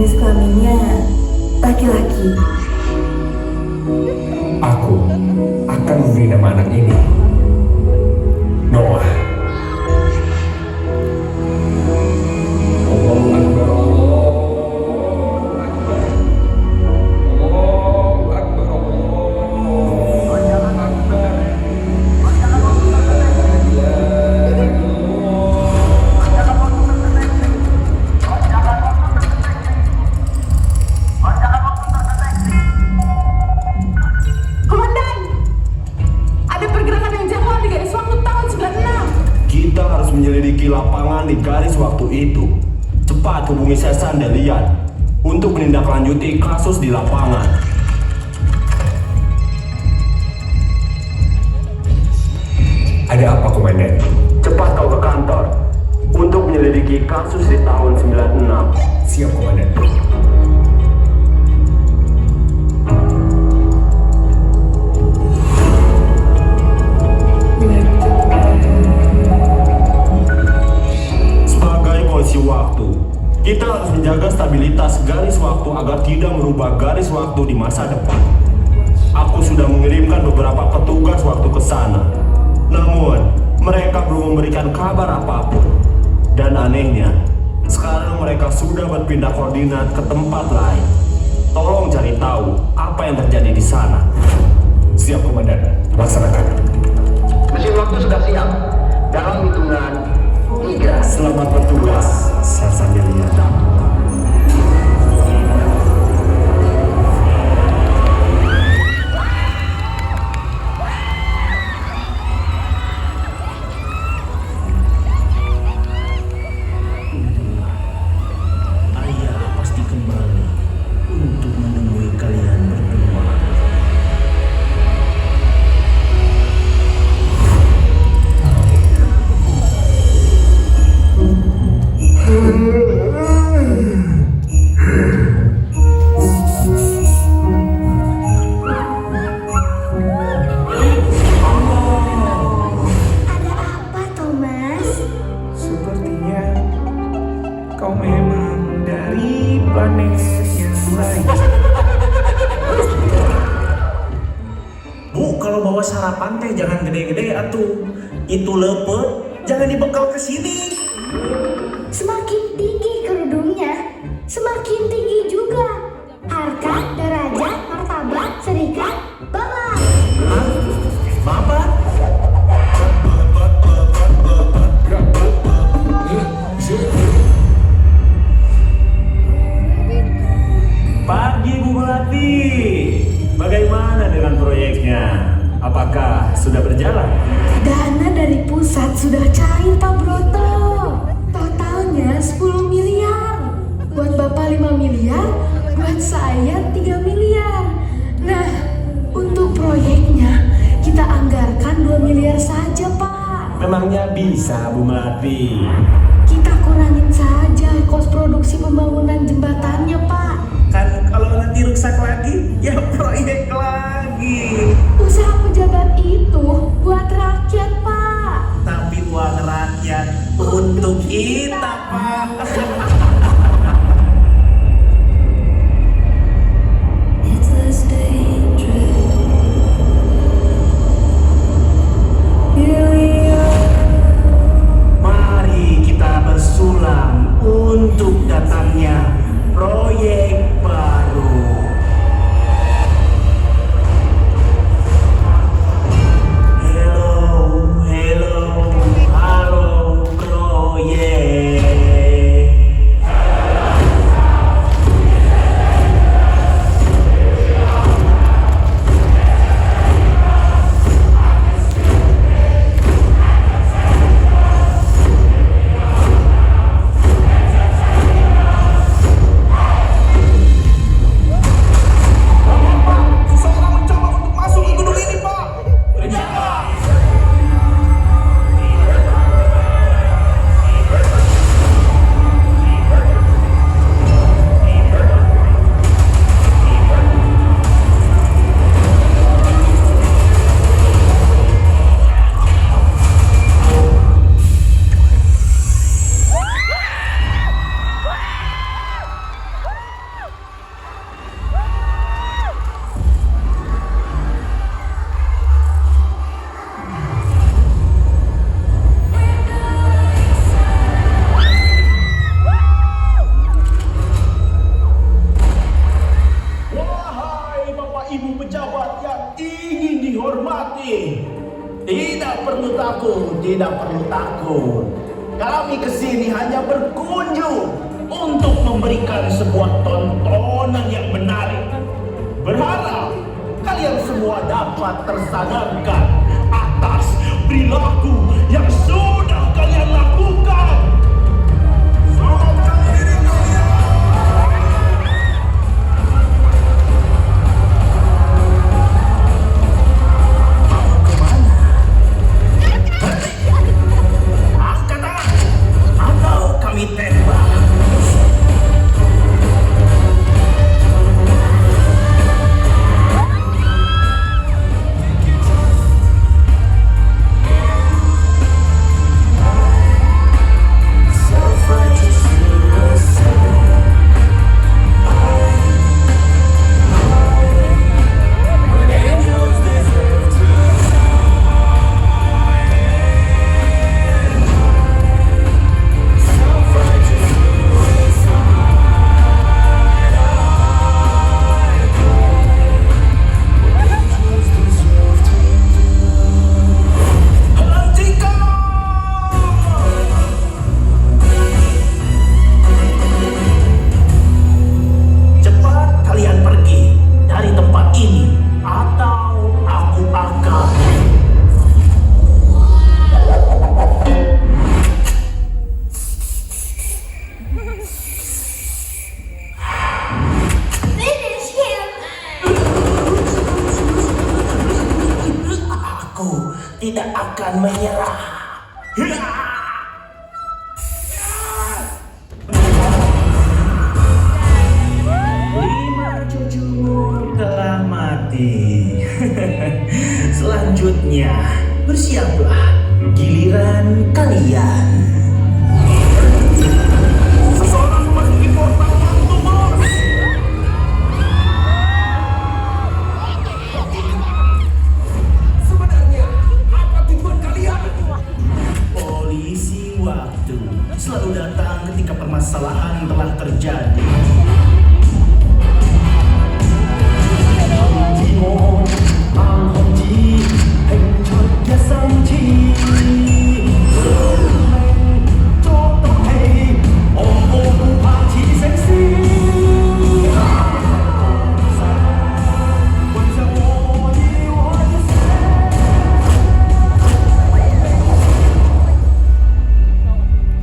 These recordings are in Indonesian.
jenis kelaminnya laki-laki. Aku akan memberi nama anak ini Noah. Allahu Akbar, Allahu Akbar, Allahu Akbar, Allahu Akbar. Komandan, ada pergerakan yang janggal di garis waktu tahun 96. Kita harus menyelidiki lapangan di garis waktu itu. Cepat hubungi Sesan Delian untuk menindaklanjuti kasus di lapangan. Ada apa, Komandan? Cepat kau ke kantor untuk menyelidiki kasus di tahun 96. Siap, Komandan. Sebagai polisi waktu, kita harus menjaga stabilitas garis waktu agar tidak merubah garis waktu di masa depan. Aku sudah mengirimkan beberapa petugas waktu ke sana. Namun, mereka belum memberikan kabar apapun. Dan anehnya, sekarang mereka sudah berpindah koordinat ke tempat lain. Tolong cari tahu apa yang terjadi di sana. Siap, Komandan. Laksanakan. Mesin waktu sudah siap. Dalam hitungan 3. Selamat bertugas, Sesan Delian. Ayah pasti kembali untuk menemui kalian berdua. Ada apa, Thomas? Sepertinya kau memang dari planet yang lain. Bu, kalau bawa sarapan teh jangan gede-gede atuh. Itu lepet, jangan dibekal ke sini. Semakin tinggi kerudungnya, semakin tinggi juga harkat, derajat, martabat, serikat, babat. Hah? Bapak? Pagi Bu Melati, bagaimana dengan proyeknya? Apakah sudah berjalan? Dana dari pusat sudah cair, Pak Broto. Totalnya 10 miliar. Buat Bapak 5 miliar, buat saya 3 miliar. Nah, untuk proyeknya kita anggarkan 2 miliar saja, Pak. Memangnya bisa Bu Melati? Kita kurangin saja kos produksi pembangunan jembatannya, Pak. Kan kalau nanti rusak lagi, ya proyek lagi. Usaha pejabat itu buat rakyat, Pak. Tapi uang rakyat untuk kita, Pak. Mari kita bersulam untuk tidak perlu takut. Kami kesini hanya berkunjung untuk memberikan sebuah tontonan yang menarik. Berharap kalian semua dapat tersadarkan atas perilaku yang sudah kalian lakukan. Angkat tangan atau kami tembak. Tidak akan menyerah. Lima cucumu telah mati. Selanjutnya, bersiaplah giliran kalian. Seseorang memasuki portal waktu, bos. Polisi waktu selalu datang ketika permasalahan telah terjadi.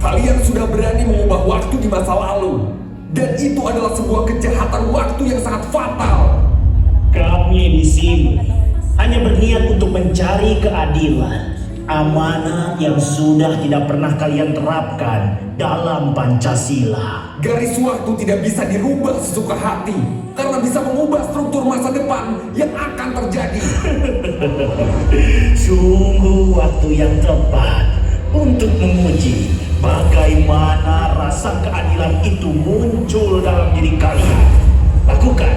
Kalian sudah berani mengubah waktu di masa lalu. Dan itu adalah sebuah kejahatan waktu yang sangat fatal. Kami di sini hanya berniat untuk mencari keadilan. Amanat yang sudah tidak pernah kalian terapkan dalam Pancasila. Garis waktu tidak bisa dirubah sesuka hati karena bisa mengubah struktur masa depan yang akan terjadi. Sungguh waktu yang tepat untuk menguji bagaimana rasa keadilan itu muncul dalam diri kalian. Lakukan.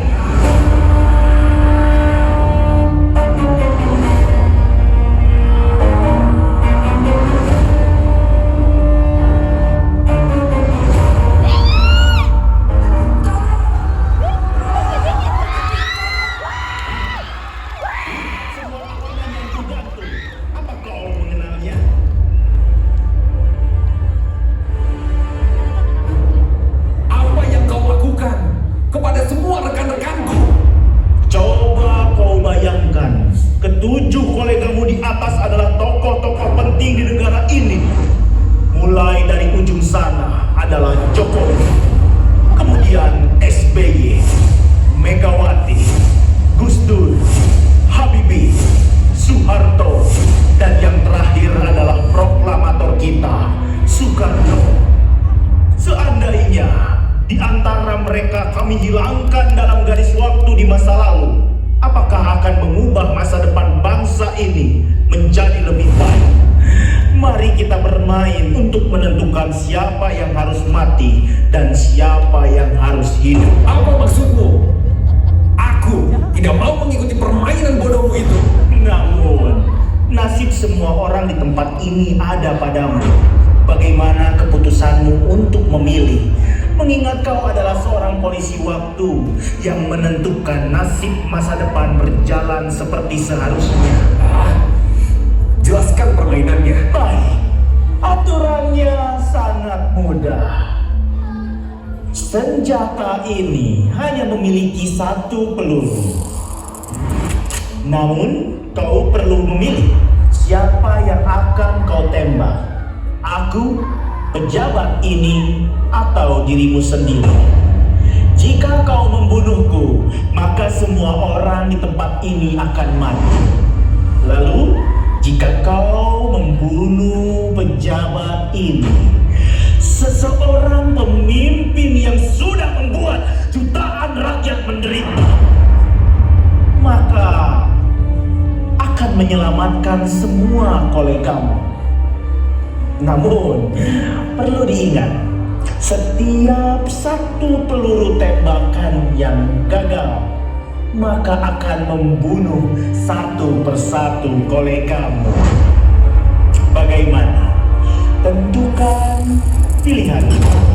Apa kau mengenalnya? Apa yang kau lakukan kepada semua rekan-rekanku? Coba kau bayangkan, ketujuh kolegamu di atas adalah tokoh-tokoh penting di negara ini. Mulai dari ujung sana adalah Jokowi, kemudian SBY, Megawati, Gus Dur, Habibie, Soeharto, dan yang terakhir adalah proklamator kita, Soekarno. Seandainya di antara mereka kami hilangkan dalam garis waktu di masa lalu, apakah akan mengubah masa depan bangsa ini menjadi lebih baik? Mari kita bermain untuk menentukan siapa yang harus mati dan siapa yang harus hidup. Apa maksudmu? Aku tidak mau mengikuti permainan bodohmu itu. Namun, nasib semua orang di tempat ini ada padamu. Bagaimana keputusanmu untuk memilih? Mengingat kau adalah seorang polisi waktu yang menentukan nasib masa depan berjalan seperti seharusnya. Jelaskan permainannya. Baik, aturannya sangat mudah. Senjata ini hanya memiliki satu peluru. Namun, kau perlu memilih siapa yang akan kau tembak. Aku, pejabat ini, atau dirimu sendiri. Jika kau membunuhku, maka semua orang di tempat ini akan mati. Lalu, jika kau membunuh pejabat ini, seseorang pemimpin yang sudah membuat jutaan rakyat menderita, maka akan menyelamatkan semua kolegamu. Namun, perlu diingat, setiap satu peluru tembakan yang gagal, maka akan membunuh satu persatu kolegamu. Bagaimana? Tentukan pilihanmu.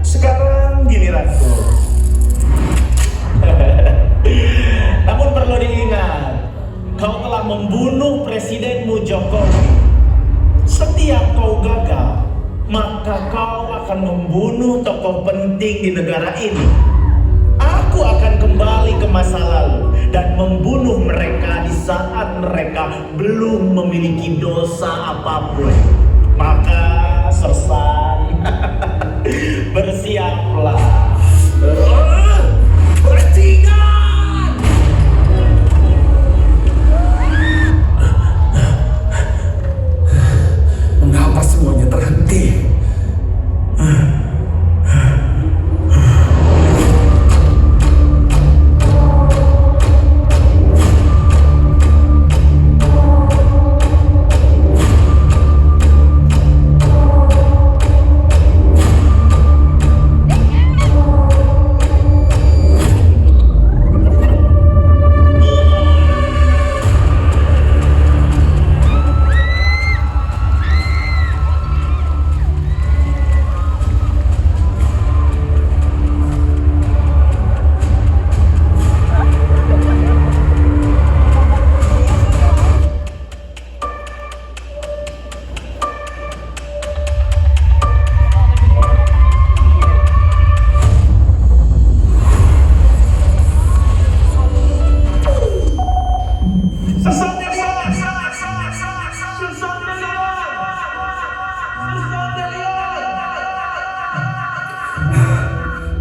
Sekarang giliranku. Namun perlu diingat, kau telah membunuh presidenmu Jokowi. Setiap kau gagal, maka kau akan membunuh tokoh penting di negara ini. Aku akan kembali ke masa lalu dan membunuh mereka di saat mereka belum memiliki dosa apapun. Maka Sersan, bersiaplah. Bajingan! Mengapa semuanya terhenti?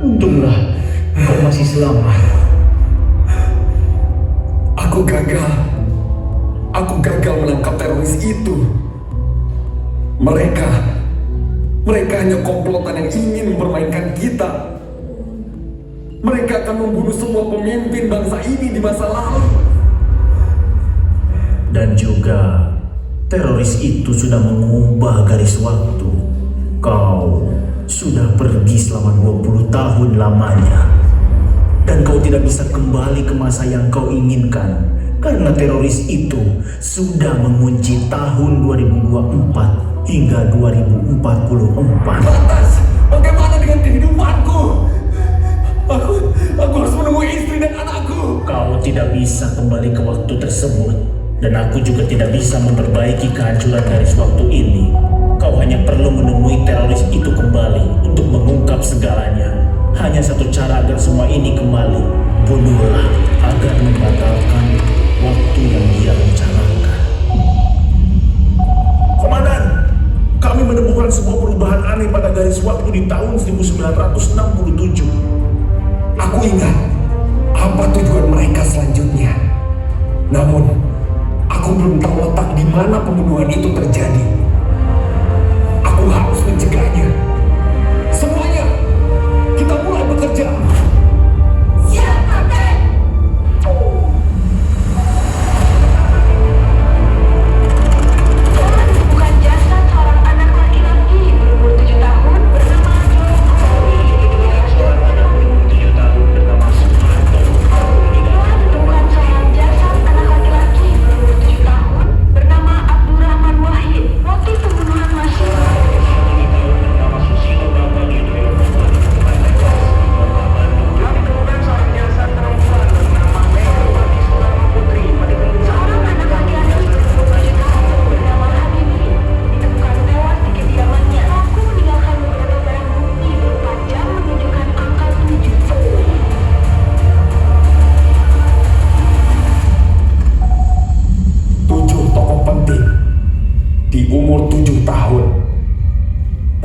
Untunglah kau masih selamat. Aku gagal. Aku gagal menangkap teroris itu. Mereka hanya komplotan yang ingin mempermainkan kita. Mereka akan membunuh semua pemimpin bangsa ini di masa lalu. Dan juga teroris itu sudah mengubah garis waktu. Kau sudah pergi selama 20 tahun lamanya. Dan kau tidak bisa kembali ke masa yang kau inginkan. Karena teroris itu sudah mengunci tahun 2024 hingga 2044. Lantas, bagaimana dengan kehidupanku? Aku harus menemui istri dan anakku. Kau tidak bisa kembali ke waktu tersebut. Dan aku juga tidak bisa memperbaiki kehancuran garis waktu ini. Kau hanya perlu menemui teroris itu kembali untuk mengungkap segalanya. Hanya satu cara agar semua ini kembali. Bunuhlah agar membatalkan waktu yang dia rencanakan. Komandan, kami menemukan sebuah perubahan aneh pada garis waktu di tahun 1967. Aku ingat apa tujuan mereka selanjutnya. Namun, aku belum tahu letak di mana pembunuhan itu terjadi. Aku harus mencegahnya. Semuanya, kita mulai bekerja. Siap, Kapten.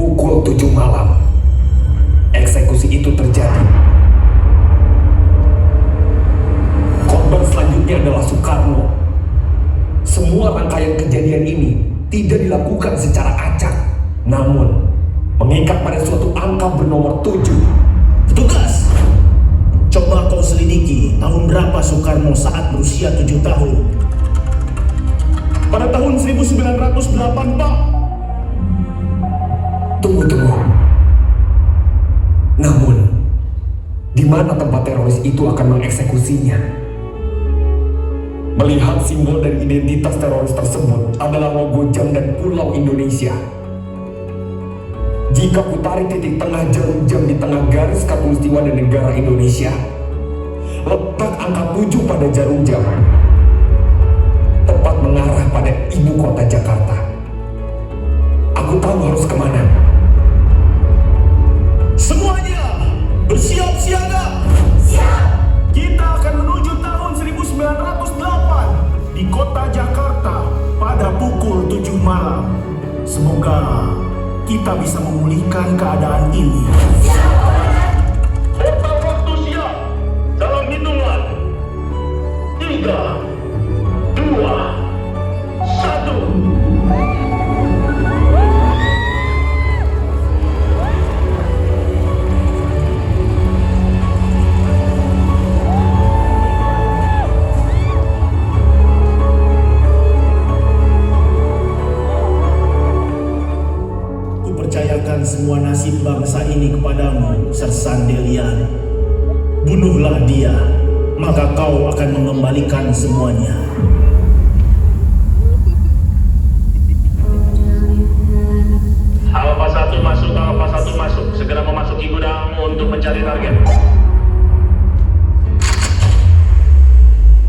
Pukul 7 malam, eksekusi itu terjadi. Korban selanjutnya adalah Soekarno. Semua rangkaian kejadian ini tidak dilakukan secara acak, namun mengikat pada suatu angka bernomor 7. Petugas, coba kau selidiki tahun berapa Soekarno saat berusia 7 tahun. Pada tahun 1908, Pak. Tunggu. Namun, di mana tempat teroris itu akan mengeksekusinya? Melihat simbol dari identitas teroris tersebut adalah logo jam dan pulau Indonesia. Jika kutarik titik tengah jarum jam di tengah garis khatulistiwa dan negara Indonesia, letak angka 7 pada jarum jam, tepat mengarah pada ibu kota Jakarta. Aku tahu harus kemana. Semuanya bersiap siaga. Siap. Kita akan menuju tahun 1908 di kota Jakarta pada pukul 7 malam. Semoga kita bisa memulihkan keadaan ini. Total waktu siap dalam hitungan 3, 2, 1. Percayakan semua nasib bangsa ini kepadamu, Sersan Delian. Bunuhlah dia, maka kau akan mengembalikan semuanya. Alfa 1 masuk, Alfa 1 masuk. Segera memasuki gudang untuk mencari target.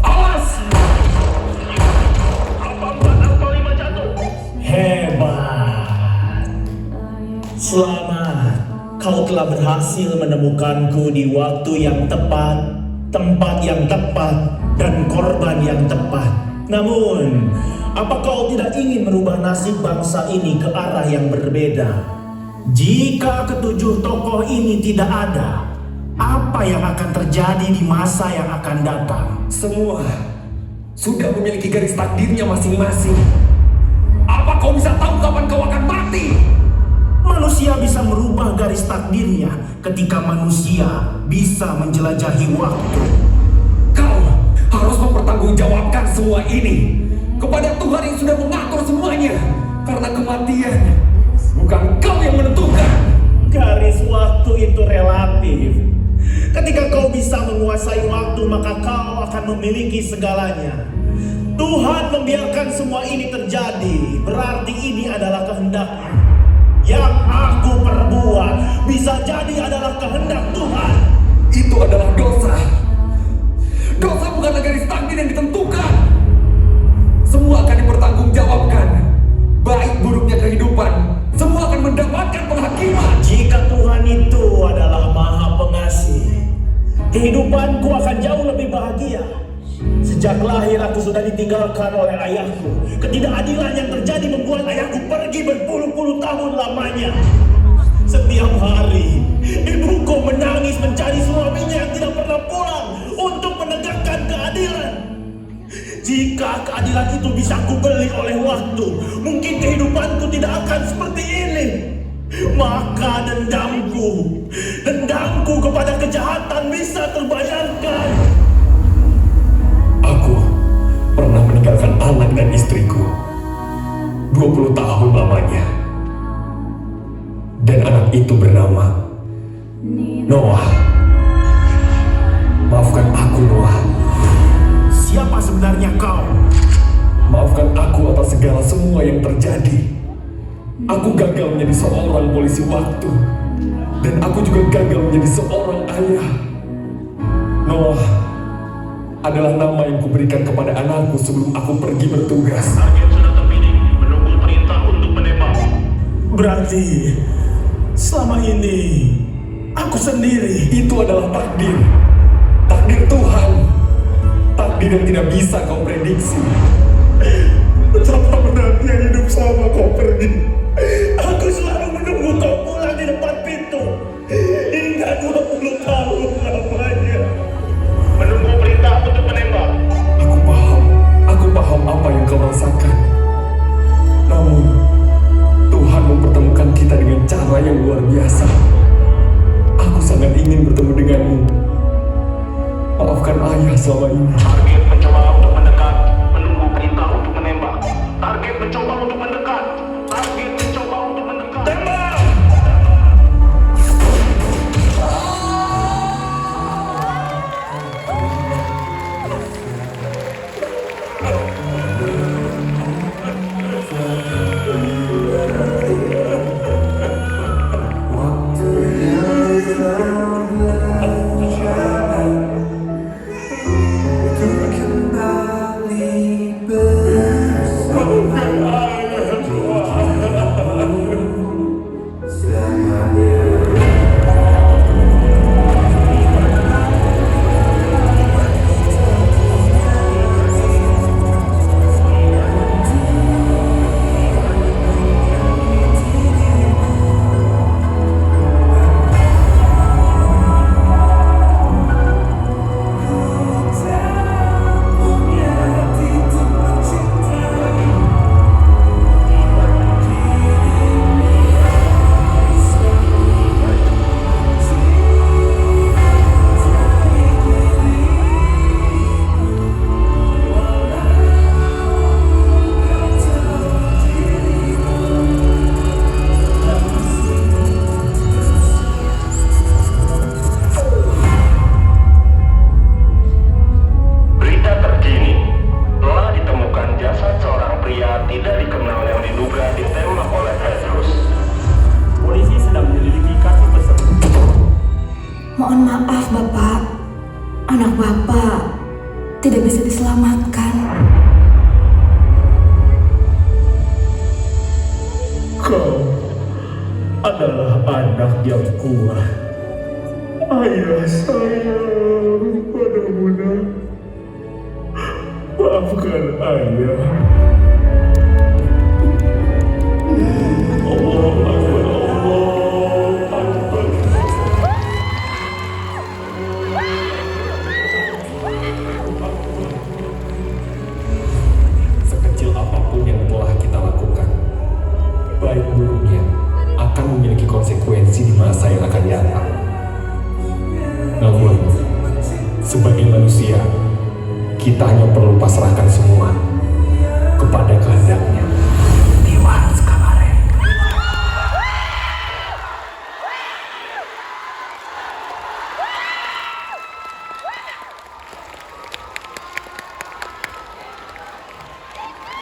Awas! Alfa 4, Alfa 5 jatuh. Hebat. Selamat, kau telah berhasil menemukanku di waktu yang tepat, tempat yang tepat, dan korban yang tepat. Namun, apa kau tidak ingin merubah nasib bangsa ini ke arah yang berbeda? Jika ketujuh tokoh ini tidak ada, apa yang akan terjadi di masa yang akan datang? Semua sudah memiliki garis takdirnya masing-masing. Apa kau bisa tahu kapan kau akan mati? Manusia bisa merubah garis takdirnya ketika manusia bisa menjelajahi waktu. Kau harus mempertanggungjawabkan semua ini kepada Tuhan yang sudah mengatur semuanya. Karena kematian bukan kau yang menentukan. Garis waktu itu relatif. Ketika kau bisa menguasai waktu, maka kau akan memiliki segalanya. Tuhan membiarkan semua ini terjadi, berarti ini adalah kehendaknya. Yang aku perbuat bisa jadi adalah kehendak Tuhan. Itu adalah dosa. Dosa bukanlah garis takdir yang ditentukan. Semua akan dipertanggungjawabkan. Baik buruknya kehidupan, semua akan mendapatkan penghakiman. Jika Tuhan itu adalah Maha Pengasih, kehidupanku akan jauh lebih bahagia. Sejak lahir aku sudah ditinggalkan oleh ayahku. Ketidakadilan yang terjadi membuat ayahku pergi berpuluh-puluh tahun lamanya. Setiap hari ibuku menangis mencari suaminya yang tidak pernah pulang untuk menegakkan keadilan. Jika keadilan itu bisa kubeli oleh waktu, mungkin kehidupanku tidak akan seperti ini. Maka dendamku kepada kejahatan bisa terbayarkan. Aku pernah meninggalkan anak dan istriku 20 tahun lamanya. Dan anak itu bernama Noah. Maafkan aku, Noah. Siapa sebenarnya kau? Maafkan aku atas segala semua yang terjadi. Aku gagal menjadi seorang polisi waktu. Dan aku juga gagal menjadi seorang ayah. Noah adalah nama yang kuberikan kepada anakku sebelum aku pergi bertugas. Target sudah terpilih, menunggu perintah untuk menembak. Berarti selama ini aku sendiri. Itu adalah takdir. Takdir Tuhan. Takdir yang tidak bisa kau prediksi. Betapa beratnya hidup selama kau pergi. Aku selalu menunggu kau cara yang luar biasa. Aku sangat ingin bertemu denganmu. Maafkan ayah selama ini. Target mencoba untuk mendekat, menunggu perintah untuk menembak. Target mencoba untuk mendekat. Target mencoba untuk mendekat. Tembak! Berita terkini, telah ditemukan jasad seorang pria tidak dikenal yang diduga ditembak oleh Petrus. Polisi sedang menyelidiki kasus tersebut. Mohon maaf Bapak, anak Bapak tidak bisa diselamatkan. Kau adalah anak yang kuat. Ayah sayang padamu, nak. Maafkan ayah. Allah Akbar, Allah Akbar. Sekecil apapun yang telah kita lakukan, baik buruknya akan memiliki konsekuensi di masa yang akan datang. Namun, sebagai manusia, kita hanya perlu pasrahkan semua kepada kehendaknya.